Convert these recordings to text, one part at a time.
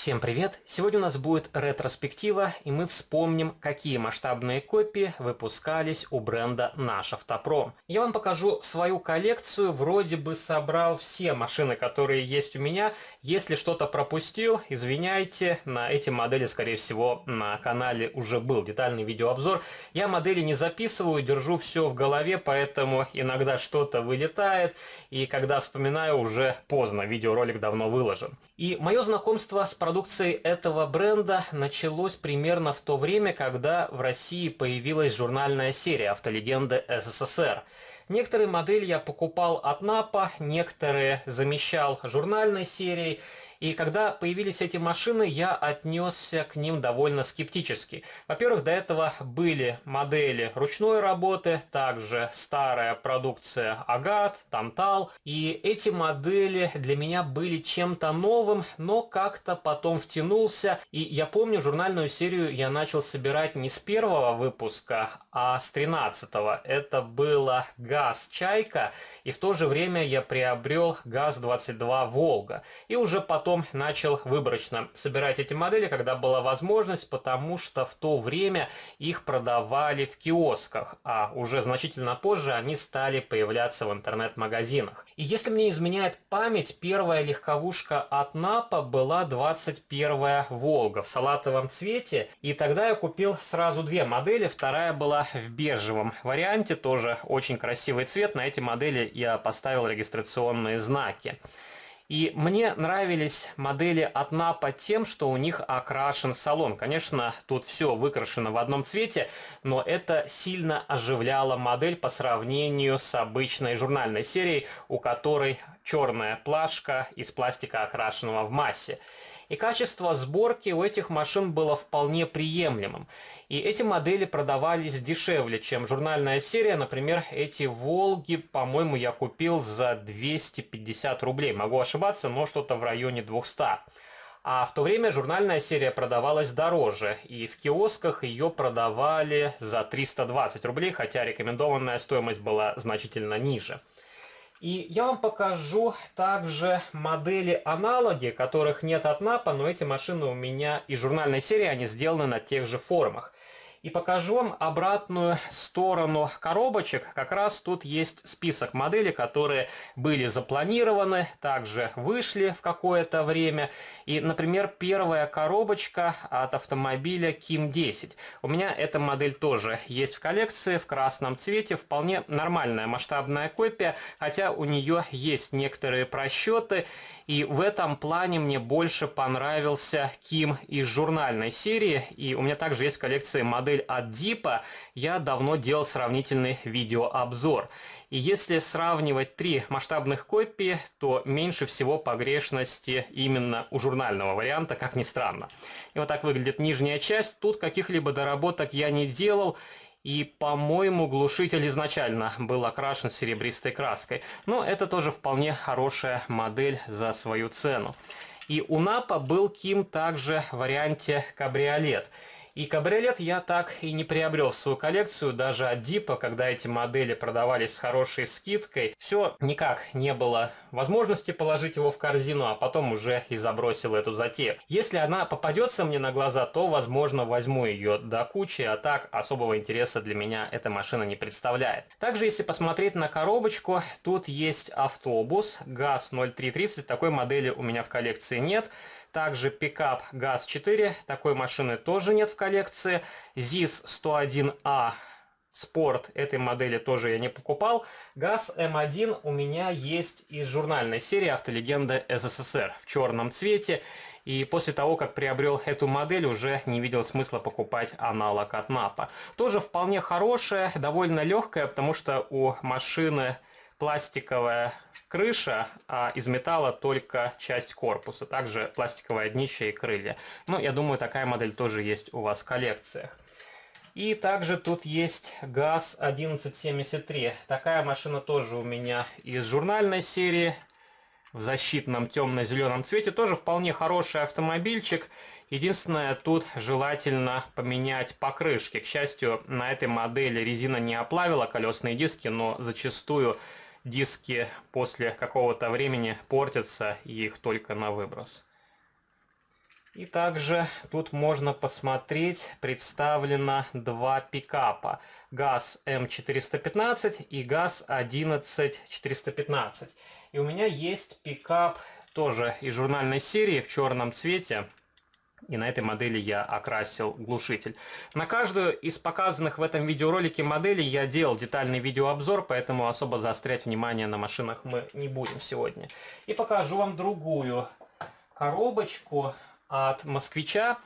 Всем привет! Сегодня у нас будет ретроспектива, и мы вспомним, какие масштабные копии выпускались у бренда Наш Автопром. Я вам покажу свою коллекцию, вроде бы собрал все машины, которые есть у меня. Если что-то пропустил, извиняйте, на эти модели, скорее всего, на канале уже был детальный видеообзор. Я модели не записываю, держу все в голове, поэтому иногда что-то вылетает, и когда вспоминаю, уже поздно, видеоролик давно выложен. И мое знакомство с продукцией этого бренда началось примерно в то время, когда в России появилась журнальная серия «Автолегенды СССР». Некоторые модели я покупал от НАПа, некоторые замещал журнальной серией. И когда появились эти машины, я отнесся к ним довольно скептически. Во-первых, до этого были модели ручной работы, также старая продукция Агат, Тантал. И эти модели для меня были чем-то новым, но как-то потом втянулся. И я помню, журнальную серию я начал собирать не с первого выпуска, а с 13-го. Это было ГАЗ Чайка, и в то же время я приобрел ГАЗ-22 Волга. И уже потом начал выборочно собирать эти модели, когда была возможность, потому что в то время их продавали в киосках, а уже значительно позже они стали появляться в интернет-магазинах. И если мне изменяет память, первая легковушка от НАПа была 21-я Волга в салатовом цвете, и тогда я купил сразу две модели, вторая была в бежевом варианте, тоже очень красивый цвет, на эти модели я поставил регистрационные знаки. И мне нравились модели от НАПа тем, что у них окрашен салон. Конечно, тут все выкрашено в одном цвете, но это сильно оживляло модель по сравнению с обычной журнальной серией, у которой черная плашка из пластика, окрашенного в массе. И качество сборки у этих машин было вполне приемлемым. И эти модели продавались дешевле, чем журнальная серия. Например, эти Волги, по-моему, я купил за 250 рублей. Могу ошибаться, но что-то в районе 200. А в то время журнальная серия продавалась дороже, и в киосках ее продавали за 320 рублей, хотя рекомендованная стоимость была значительно ниже. И я вам покажу также модели-аналоги, которых нет от НАПа, но эти машины у меня из журнальной серии, они сделаны на тех же форумах. И покажу вам обратную сторону коробочек. Как раз тут есть список моделей, которые были запланированы, также вышли в какое-то время. И, например, первая коробочка от автомобиля Ким 10. У меня эта модель тоже есть в коллекции в красном цвете. Вполне нормальная масштабная копия, хотя у нее есть некоторые просчеты. И в этом плане мне больше понравился Ким из журнальной серии. И у меня также есть в коллекции модель от Дипа. Я давно делал сравнительный видеообзор. И если сравнивать три масштабных копии, то меньше всего погрешности именно у журнального варианта, как ни странно. И вот так выглядит нижняя часть. Тут каких-либо доработок я не делал. И, по-моему, глушитель изначально был окрашен серебристой краской. Но это тоже вполне хорошая модель за свою цену. И у НАПа был Ким также в варианте кабриолет. И кабриолет я так и не приобрел в свою коллекцию, даже от Дипа, когда эти модели продавались с хорошей скидкой. Все никак не было возможности положить его в корзину, а потом уже и забросил эту затею. Если она попадется мне на глаза, то, возможно, возьму ее до кучи, а так особого интереса для меня эта машина не представляет. Также, если посмотреть на коробочку, тут есть автобус ГАЗ-0330, такой модели у меня в коллекции нет. Также пикап ГАЗ-4, такой машины тоже нет в коллекции. ЗИС-101А Спорт, этой модели тоже я не покупал. ГАЗ-М1 у меня есть из журнальной серии «Автолегенда СССР» в черном цвете. И после того, как приобрел эту модель, уже не видел смысла покупать аналог от НАПа. Тоже вполне хорошая, довольно легкая, потому что у машины пластиковая крыша, а из металла только часть корпуса. Также пластиковое днище и крылья. Но я думаю, такая модель тоже есть у вас в коллекциях. И также тут есть ГАЗ-1173. Такая машина тоже у меня из журнальной серии. В защитном темно-зеленом цвете. Тоже вполне хороший автомобильчик. Единственное, тут желательно поменять покрышки. К счастью, на этой модели резина не оплавила колесные диски, но зачастую диски после какого-то времени портятся, и их только на выброс. И также тут можно посмотреть, представлено два пикапа. ГАЗ М415 и ГАЗ 11415. И у меня есть пикап тоже из журнальной серии в черном цвете. И на этой модели я окрасил глушитель. На каждую из показанных в этом видеоролике моделей я делал детальный видеообзор, поэтому особо заострять внимание на машинах мы не будем сегодня. И покажу вам другую коробочку от Москвича.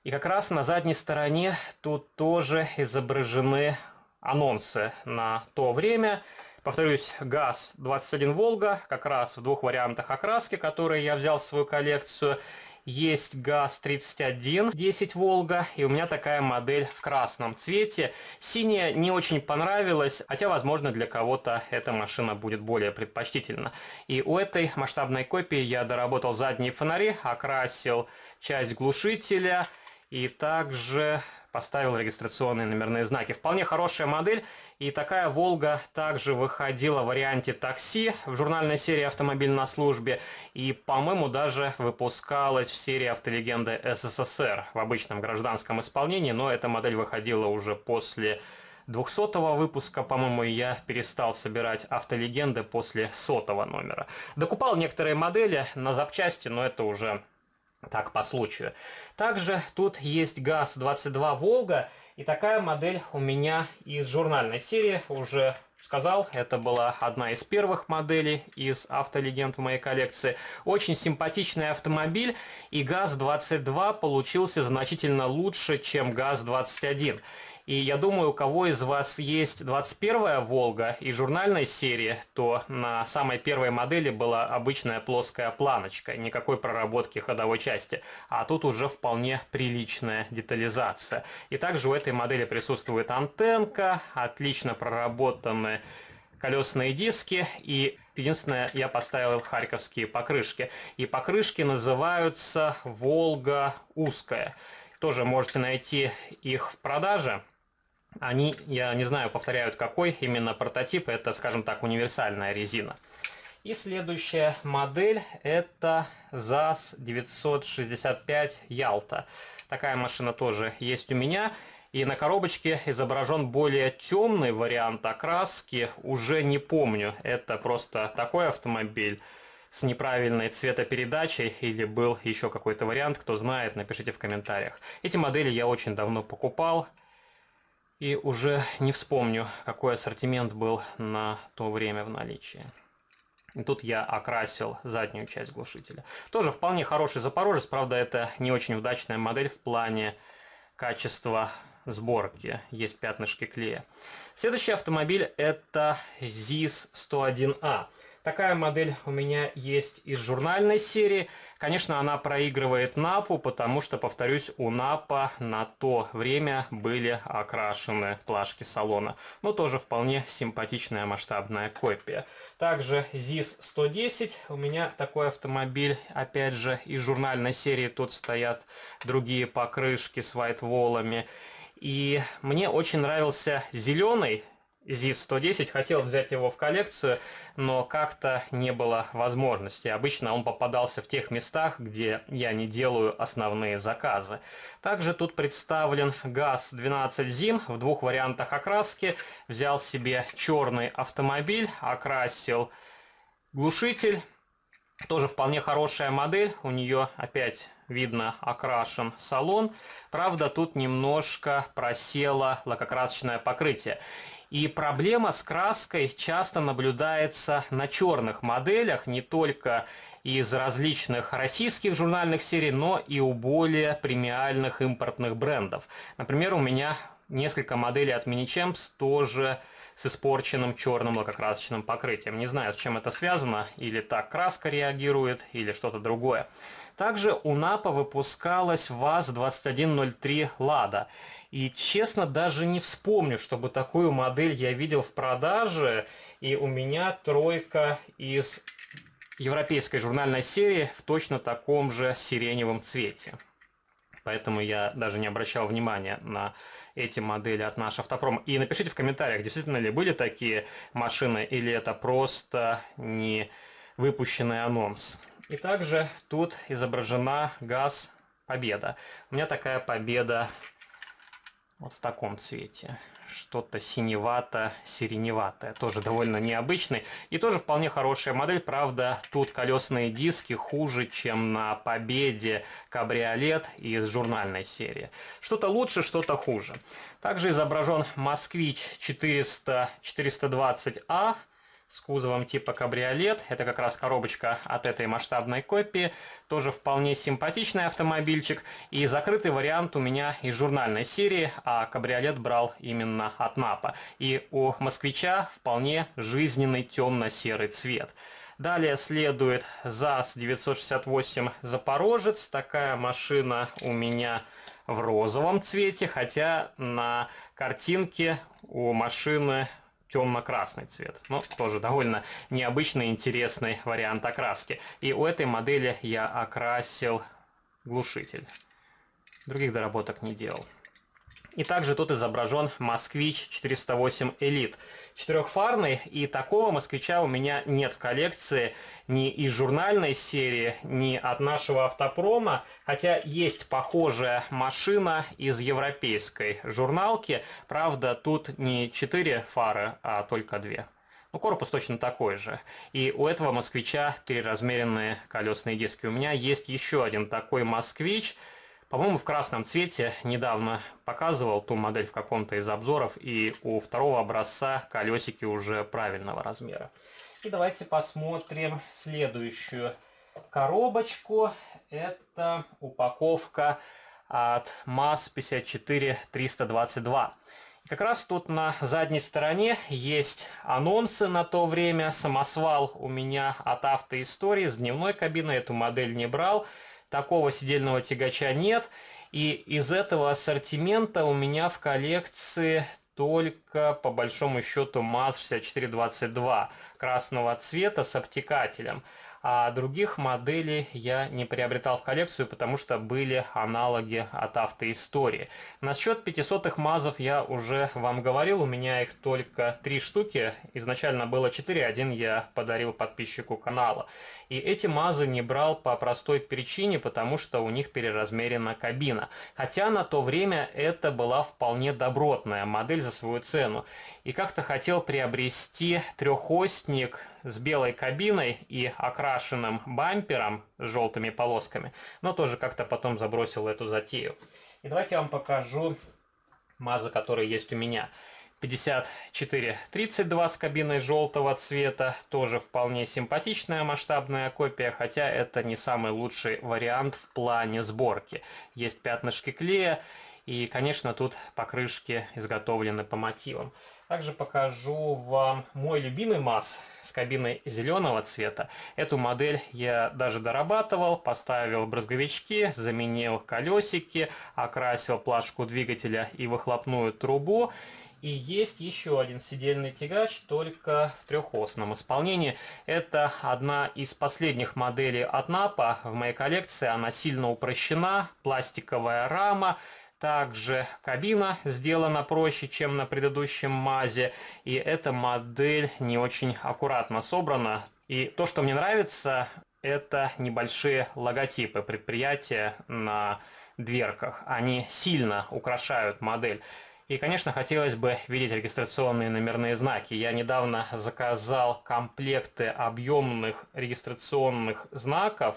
И как раз на задней стороне тут тоже изображены анонсы на то время. Повторюсь, ГАЗ-21 Волга, как раз в двух вариантах окраски, которые я взял в свою коллекцию. Есть ГАЗ-31 10 Волга, и у меня такая модель в красном цвете. Синяя не очень понравилась, хотя, возможно, для кого-то эта машина будет более предпочтительна. И у этой масштабной копии я доработал задние фонари, окрасил часть глушителя и также поставил регистрационные номерные знаки. Вполне хорошая модель, и такая Волга также выходила в варианте такси в журнальной серии «Автомобиль на службе», и, по-моему, даже выпускалась в серии «Автолегенды СССР» в обычном гражданском исполнении, но эта модель выходила уже после 200-го выпуска, по-моему, и я перестал собирать автолегенды после 100-го номера. Докупал некоторые модели на запчасти, но это уже так, по случаю. Также тут есть ГАЗ-22 Волга, и такая модель у меня из журнальной серии, уже сказал, это была одна из первых моделей из автолегенд в моей коллекции. Очень симпатичный автомобиль, и ГАЗ-22 получился значительно лучше, чем ГАЗ-21. И я думаю, у кого из вас есть 21-я Волга и журнальной серии, то на самой первой модели была обычная плоская планочка, никакой проработки ходовой части. А тут уже вполне приличная детализация. И также у этой модели присутствует антенка, отлично проработаны колесные диски, и единственное, я поставил харьковские покрышки. И покрышки называются «Волга узкая». Тоже можете найти их в продаже. Они, я не знаю, повторяют какой именно прототип, это, скажем так, универсальная резина. И следующая модель это ЗАЗ-965 Ялта. Такая машина тоже есть у меня. И на коробочке изображен более темный вариант окраски, уже не помню, это просто такой автомобиль с неправильной цветопередачей или был еще какой-то вариант, кто знает, напишите в комментариях. Эти модели я очень давно покупал. И уже не вспомню, какой ассортимент был на то время в наличии. И тут я окрасил заднюю часть глушителя. Тоже вполне хороший Запорожец, правда, это не очень удачная модель в плане качества сборки. Есть пятнышки клея. Следующий автомобиль это ЗИС-101А. Такая модель у меня есть из журнальной серии. Конечно, она проигрывает НАПу, потому что, повторюсь, у НАПа на то время были окрашены плашки салона. Но тоже вполне симпатичная масштабная копия. Также ЗИС-110. У меня такой автомобиль, опять же, из журнальной серии. Тут стоят другие покрышки с вайтволами. И мне очень нравился зеленый ЗИС-110, хотел взять его в коллекцию, но как-то не было возможности. Обычно он попадался в тех местах, где я не делаю основные заказы. Также тут представлен ГАЗ-12 ЗИМ в двух вариантах окраски. Взял себе черный автомобиль, окрасил глушитель. Тоже вполне хорошая модель, у нее опять видно окрашен салон. Правда, тут немножко просело лакокрасочное покрытие. И проблема с краской часто наблюдается на черных моделях, не только из различных российских журнальных серий, но и у более премиальных импортных брендов. Например, у меня несколько моделей от Mini-Champs тоже с испорченным черным лакокрасочным покрытием. Не знаю, с чем это связано, или так краска реагирует, или что-то другое. Также у НАПа выпускалась ВАЗ-2103 Лада. И честно, даже не вспомню, чтобы такую модель я видел в продаже. И у меня тройка из европейской журнальной серии в точно таком же сиреневом цвете. Поэтому я даже не обращал внимания на эти модели от Наш Автопром. И напишите в комментариях, действительно ли были такие машины, или это просто не выпущенный анонс. И также тут изображена Победа. У меня такая Победа вот в таком цвете. Что-то синевато-сиреневатое. Тоже довольно необычный. И тоже вполне хорошая модель. Правда, тут колесные диски хуже, чем на Победе Кабриолет из журнальной серии. Что-то лучше, что-то хуже. Также изображен Москвич 420А. С кузовом типа кабриолет. Это как раз коробочка от этой масштабной копии. Тоже вполне симпатичный автомобильчик. И закрытый вариант у меня из журнальной серии, а кабриолет брал именно от НАПа. И у москвича вполне жизненный темно-серый цвет. Далее следует ЗАЗ-968 Запорожец. Такая машина у меня в розовом цвете, хотя на картинке у машины темно-красный цвет. Но тоже довольно необычный, интересный вариант окраски. И у этой модели я окрасил глушитель. Других доработок не делал. И также тут изображен Москвич 408 Elite. Четырехфарный, и такого москвича у меня нет в коллекции ни из журнальной серии, ни от нашего автопрома. Хотя есть похожая машина из европейской журналки. Правда, тут не 4 фары, а только 2. Ну, корпус точно такой же. И у этого москвича переразмеренные колесные диски. У меня есть еще один такой москвич. По-моему, в красном цвете. Недавно показывал ту модель в каком-то из обзоров. И у второго образца колесики уже правильного размера. И давайте посмотрим следующую коробочку. Это упаковка от МАЗ-54-322. Как раз тут на задней стороне есть анонсы на то время. Самосвал у меня от Автоистории с дневной кабиной. Эту модель не брал. Такого сидельного тягача нет. И из этого ассортимента у меня в коллекции только, по большому счету, МАЗ-6422 красного цвета с обтекателем. А других моделей я не приобретал в коллекцию, потому что были аналоги от Автоистории. Насчет 500-х МАЗов я уже вам говорил, у меня их только 3 штуки. Изначально было 4, один я подарил подписчику канала. И эти МАЗы не брал по простой причине, потому что у них переразмерена кабина. Хотя на то время это была вполне добротная модель за свою цену. И как-то хотел приобрести трехосник с белой кабиной и окрашенным бампером с желтыми полосками, но тоже как-то потом забросил эту затею. И давайте я вам покажу МАЗы, которые есть у меня. 5432 с кабиной желтого цвета, тоже вполне симпатичная масштабная копия, хотя это не самый лучший вариант в плане сборки. Есть пятнышки клея, и, конечно, тут покрышки изготовлены по мотивам. Также покажу вам мой любимый МАЗ с кабиной зеленого цвета. Эту модель я даже дорабатывал, поставил брызговички, заменил колесики, окрасил плашку двигателя и выхлопную трубу. И есть еще один сидельный тягач, только в трехосном исполнении. Это одна из последних моделей от НАПа в моей коллекции. Она сильно упрощена, пластиковая рама. Также кабина сделана проще, чем на предыдущем МАЗе. И эта модель не очень аккуратно собрана. И то, что мне нравится, это небольшие логотипы предприятия на дверках. Они сильно украшают модель. И, конечно, хотелось бы видеть регистрационные номерные знаки. Я недавно заказал комплекты объемных регистрационных знаков,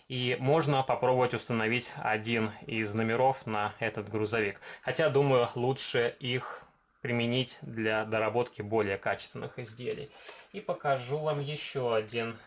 и можно попробовать установить один из номеров на этот грузовик. Хотя, думаю, лучше их применить для доработки более качественных изделий. И покажу вам еще один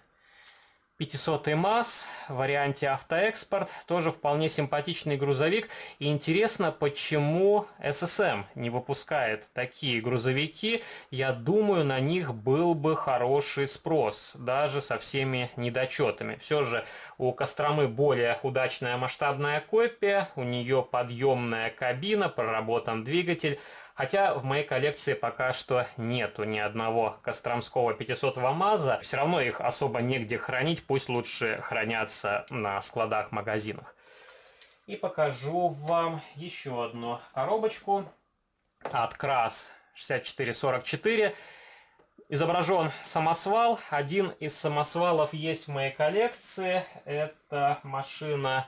500-й МАЗ в варианте автоэкспорт. Тоже вполне симпатичный грузовик. И интересно, почему ССМ не выпускает такие грузовики. Я думаю, на них был бы хороший спрос, даже со всеми недочетами. Все же у Костромы более удачная масштабная копия. У нее подъемная кабина, проработан двигатель. Хотя в моей коллекции пока что нету ни одного костромского 500-го МАЗа. Все равно их особо негде хранить, пусть лучше хранятся на складах-магазинах. И покажу вам еще одну коробочку от КРАС 6444. Изображен самосвал. Один из самосвалов есть в моей коллекции. Это машина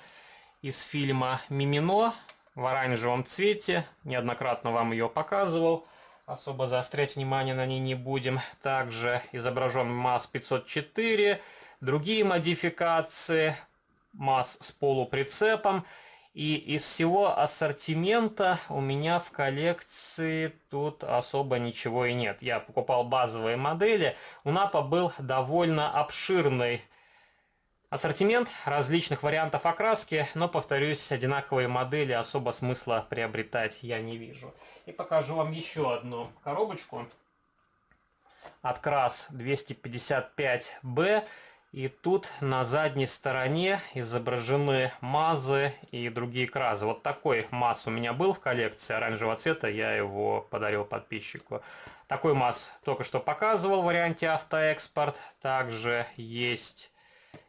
из фильма «Мимино» в оранжевом цвете. Неоднократно вам ее показывал. Особо заострять внимание на ней не будем. Также изображен МАЗ-504, другие модификации, МАЗ с полуприцепом. И из всего ассортимента у меня в коллекции тут особо ничего и нет. Я покупал базовые модели. У НАПа был довольно обширный ассортимент различных вариантов окраски, но, повторюсь, одинаковые модели особо смысла приобретать я не вижу. И покажу вам еще одну коробочку от КРАС 255Б. И тут на задней стороне изображены МАЗы и другие КРАСы. Вот такой МАЗ у меня был в коллекции оранжевого цвета, я его подарил подписчику. Такой МАЗ только что показывал в варианте автоэкспорт. Также есть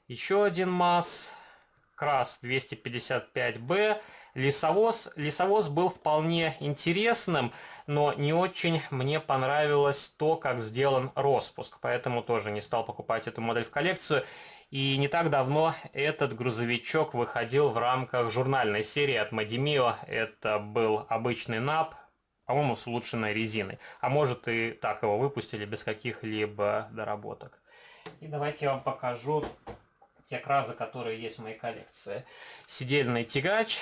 еще один МАЗ, КРАС 255Б. Лесовоз был вполне интересным, но не очень мне понравилось то, как сделан распуск, поэтому тоже не стал покупать эту модель в коллекцию. И не так давно этот грузовичок выходил в рамках журнальной серии от Modimio. Это был обычный НАП, по-моему, с улучшенной резиной. А может, и так его выпустили без каких-либо доработок. И давайте я вам покажу те КРАСы, которые есть в моей коллекции. Сидельный тягач.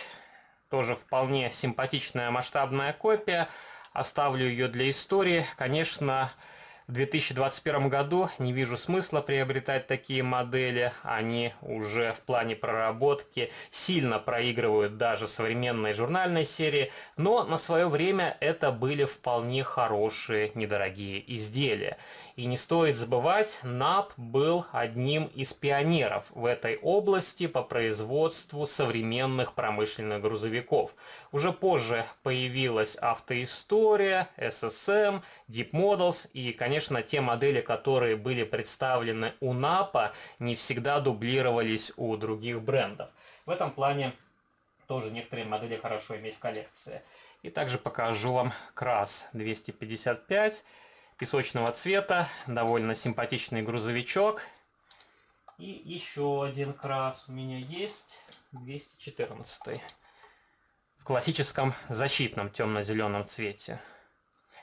Тоже вполне симпатичная масштабная копия. Оставлю ее для истории. Конечно, в 2021 году не вижу смысла приобретать такие модели. Они уже в плане проработки сильно проигрывают даже современной журнальной серии. Но на свое время это были вполне хорошие, недорогие изделия. И не стоит забывать, НАП был одним из пионеров в этой области по производству современных промышленных грузовиков. Уже позже появилась автоистория, SSM, Deep Models и, конечно, те модели, которые были представлены у НАПа, не всегда дублировались у других брендов. В этом плане тоже некоторые модели хорошо иметь в коллекции. И также покажу вам КРАС 255. Песочного цвета, довольно симпатичный грузовичок. И еще один КРАС у меня есть, 214 в классическом защитном темно-зеленом цвете.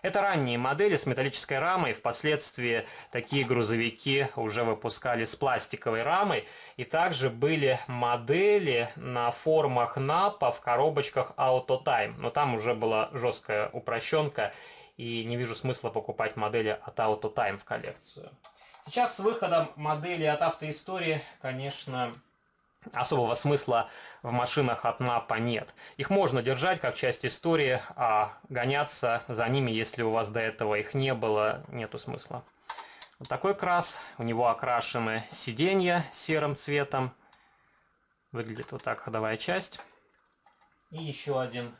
Это ранние модели с металлической рамой, впоследствии такие грузовики уже выпускали с пластиковой рамой, и также были модели на формах НАПа в коробочках AutoTime, но там уже была жесткая упрощенка, и не вижу смысла покупать модели от AutoTime в коллекцию. Сейчас с выходом модели от автоистории, конечно, особого смысла в машинах от НАПа нет. Их можно держать как часть истории, а гоняться за ними, если у вас до этого их не было, нету смысла. Вот такой КРАС, у него окрашены сиденья серым цветом. Выглядит вот так ходовая часть. И еще один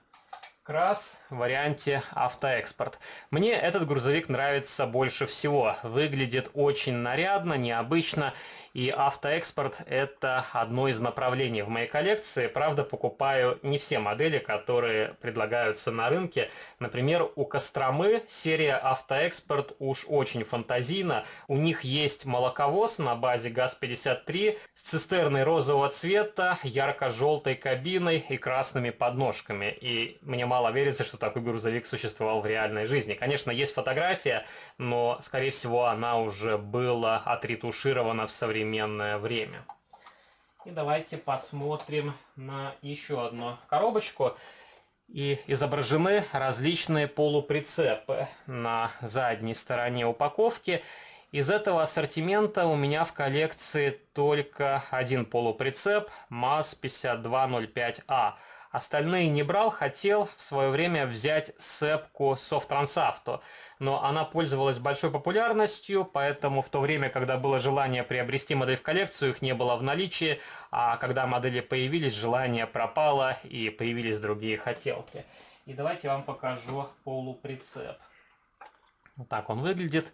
КРАС в варианте автоэкспорт. Мне этот грузовик нравится больше всего. Выглядит очень нарядно, необычно. И автоэкспорт — это одно из направлений в моей коллекции. Правда, покупаю не все модели, которые предлагаются на рынке. Например, у Костромы серия автоэкспорт уж очень фантазийна. У них есть молоковоз на базе ГАЗ-53 с цистерной розового цвета, ярко-желтой кабиной и красными подножками. И мне мало верится, что такой грузовик существовал в реальной жизни. Конечно, есть фотография, но, скорее всего, она уже была отретуширована в современное время. И давайте посмотрим на еще одну коробочку. И изображены различные полуприцепы на задней стороне упаковки. Из этого ассортимента у меня в коллекции только один полуприцеп МАЗ-5205А. Остальные не брал, хотел в свое время взять сепку Софтрансавто, но она пользовалась большой популярностью, поэтому в то время, когда было желание приобрести модель в коллекцию, их не было в наличии, а когда модели появились, желание пропало и появились другие хотелки. И давайте я вам покажу полуприцеп. Вот так он выглядит.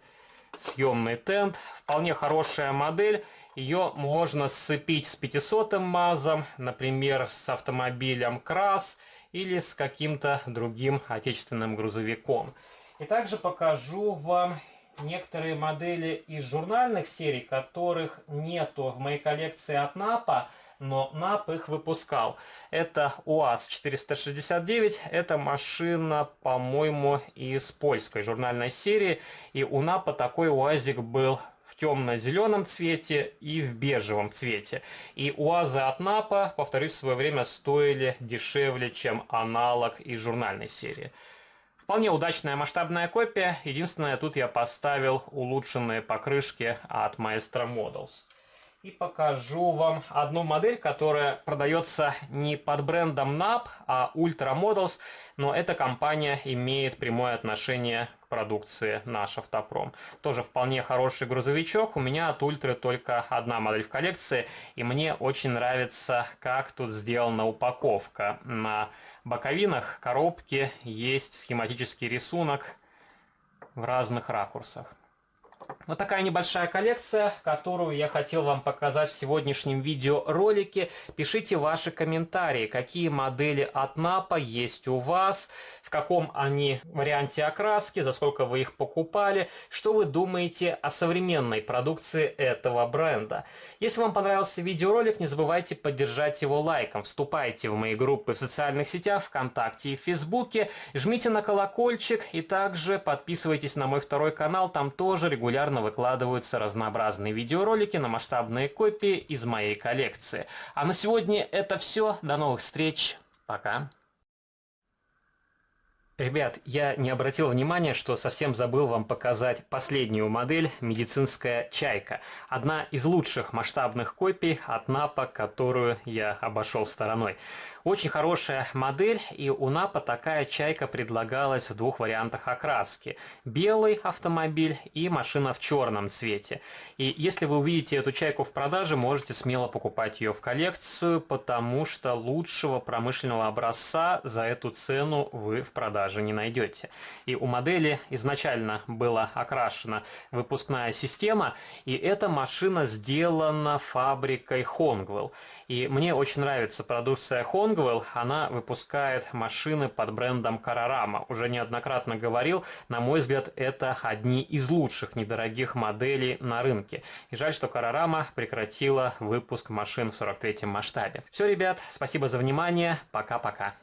Съемный тент, вполне хорошая модель. Ее можно сцепить с 500-м МАЗом, например, с автомобилем КРАС или с каким-то другим отечественным грузовиком. И также покажу вам некоторые модели из журнальных серий, которых нету в моей коллекции от НАПа, но НАП их выпускал. Это УАЗ-469, это машина, по-моему, из польской журнальной серии, и у НАПа такой УАЗик был в темно-зеленом цвете и в бежевом цвете. И УАЗы от НАПа, повторюсь, в свое время стоили дешевле, чем аналог из журнальной серии. Вполне удачная масштабная копия. Единственное, тут я поставил улучшенные покрышки от Maestro Models. И покажу вам одну модель, которая продается не под брендом NAP, а Ultra Models, но эта компания имеет прямое отношение к продукции наш Автопром. Тоже вполне хороший грузовичок. У меня от Ультры только одна модель в коллекции, и мне очень нравится, как тут сделана упаковка. На боковинах коробки есть схематический рисунок в разных ракурсах. Вот такая небольшая коллекция, которую я хотел вам показать в сегодняшнем видеоролике. Пишите ваши комментарии, какие модели от НАПа есть у вас, в каком они варианте окраски, за сколько вы их покупали, что вы думаете о современной продукции этого бренда. Если вам понравился видеоролик, не забывайте поддержать его лайком, вступайте в мои группы в социальных сетях, ВКонтакте и Фейсбуке, жмите на колокольчик и также подписывайтесь на мой второй канал, там тоже регулярно выкладываются разнообразные видеоролики на масштабные копии из моей коллекции. А на сегодня это все, до новых встреч, пока! Ребят, я не обратил внимания, что совсем забыл вам показать последнюю модель «Медицинская чайка». Одна из лучших масштабных копий от НАПа, которую я обошел стороной. Очень хорошая модель, и у НАПа такая чайка предлагалась в двух вариантах окраски. Белый автомобиль и машина в черном цвете. И если вы увидите эту чайку в продаже, можете смело покупать ее в коллекцию, потому что лучшего промышленного образца за эту цену вы в продаже не найдете. И у модели изначально была окрашена выпускная система, и эта машина сделана фабрикой Honeywell. И мне очень нравится продукция Honeywell, она выпускает машины под брендом Carrarama. Уже неоднократно говорил, на мой взгляд, это одни из лучших недорогих моделей на рынке. И жаль, что Carrarama прекратила выпуск машин в 43-м масштабе. Все, ребят, спасибо за внимание, пока-пока.